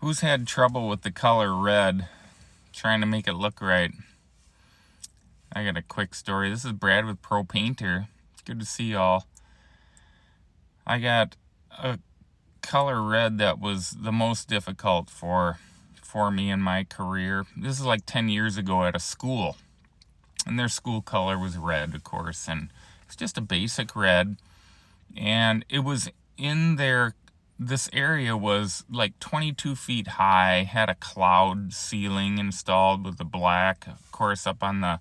Who's had trouble with the color red, trying to make it look right? I got a quick story. This is Brad with Pro Painter. Good to see y'all. I got a color red that was the most difficult for me in my career. This is like 10 years ago at a school, and their school color was red, of course, and it's just a basic red. And it was in there. This area was like 22 feet high, had a cloud ceiling installed with the black, of course, up on the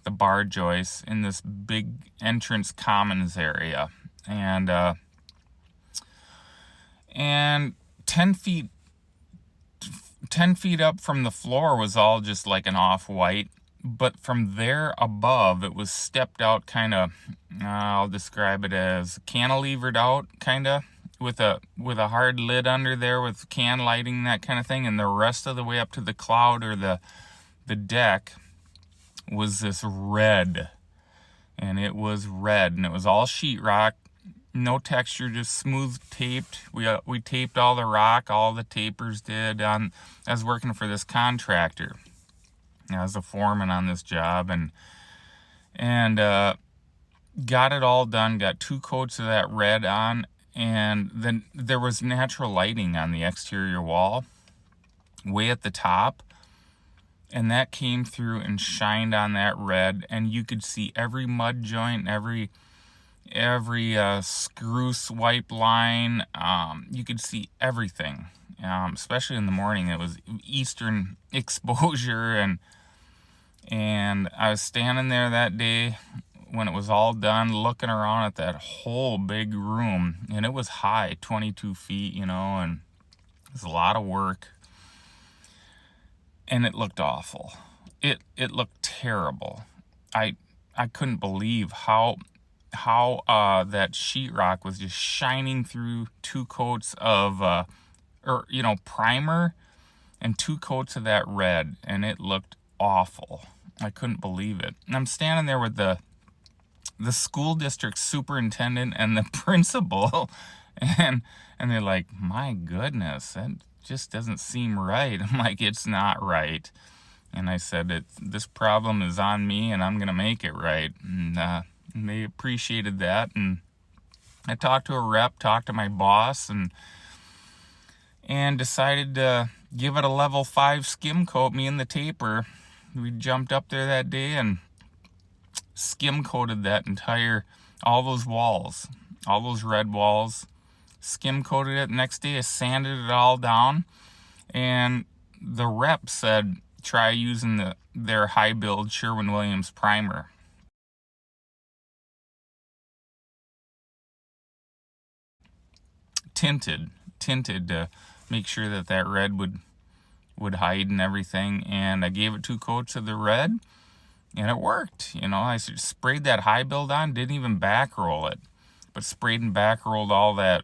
bar joists in this big entrance commons area. And 10 feet up from the floor was all just like an off-white. But from there above, it was stepped out, kind of, I'll describe it as cantilevered out, kind of, with a hard lid under there with can lighting, that kind of thing. And the rest of the way up to the cloud or the deck was this red. And it was red, and it was all sheetrock, no texture, just smooth taped. We taped all the rock, all the tapers did. I was working for this contractor. I was a foreman on this job, and got it all done, got 2 coats of that red on, and then there was natural lighting on the exterior wall way at the top, and that came through and shined on that red, and you could see every mud joint, every screw swipe line. You could see everything, especially in the morning. It was eastern exposure, and I was standing there that day when it was all done, looking around at that whole big room, and it was high, 22 feet, and it was a lot of work, and it looked awful. It looked terrible. I couldn't believe how that sheetrock was just shining through 2 coats of primer and 2 coats of that red, and it looked awful. I couldn't believe it. And I'm standing there with the school district superintendent and the principal, and they're like, "My goodness, that just doesn't seem right." I'm like, "It's not right." And I said, "This problem is on me, and I'm gonna make it right." And they appreciated that. And I talked to a rep, talked to my boss, and decided to give it a level 5 skim coat, me and the taper. We jumped up there that day and skim coated that all those walls, all those red walls, skim coated it. Next day I sanded it all down, and the rep said, try using their high build Sherwin-Williams primer. Tinted to make sure that red would hide and everything. And I gave it 2 coats of the red, and it worked. I sprayed that high build on, didn't even back roll it, but sprayed and back rolled all the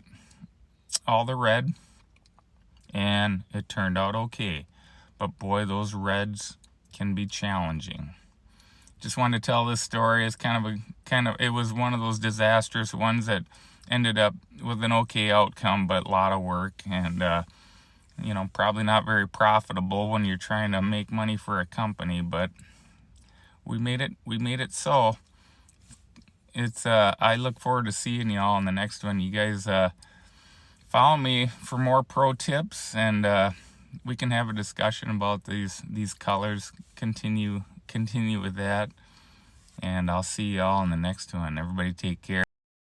red, and it turned out okay. But boy, those reds can be challenging. Just wanted to tell this story. It's it was one of those disastrous ones that ended up with an okay outcome, but a lot of work, and probably not very profitable when you're trying to make money for a company, but we made it. So it's I look forward to seeing y'all in the next one. You guys follow me for more pro tips, and we can have a discussion about these colors. Continue with that, and I'll see y'all in the next one. Everybody take care.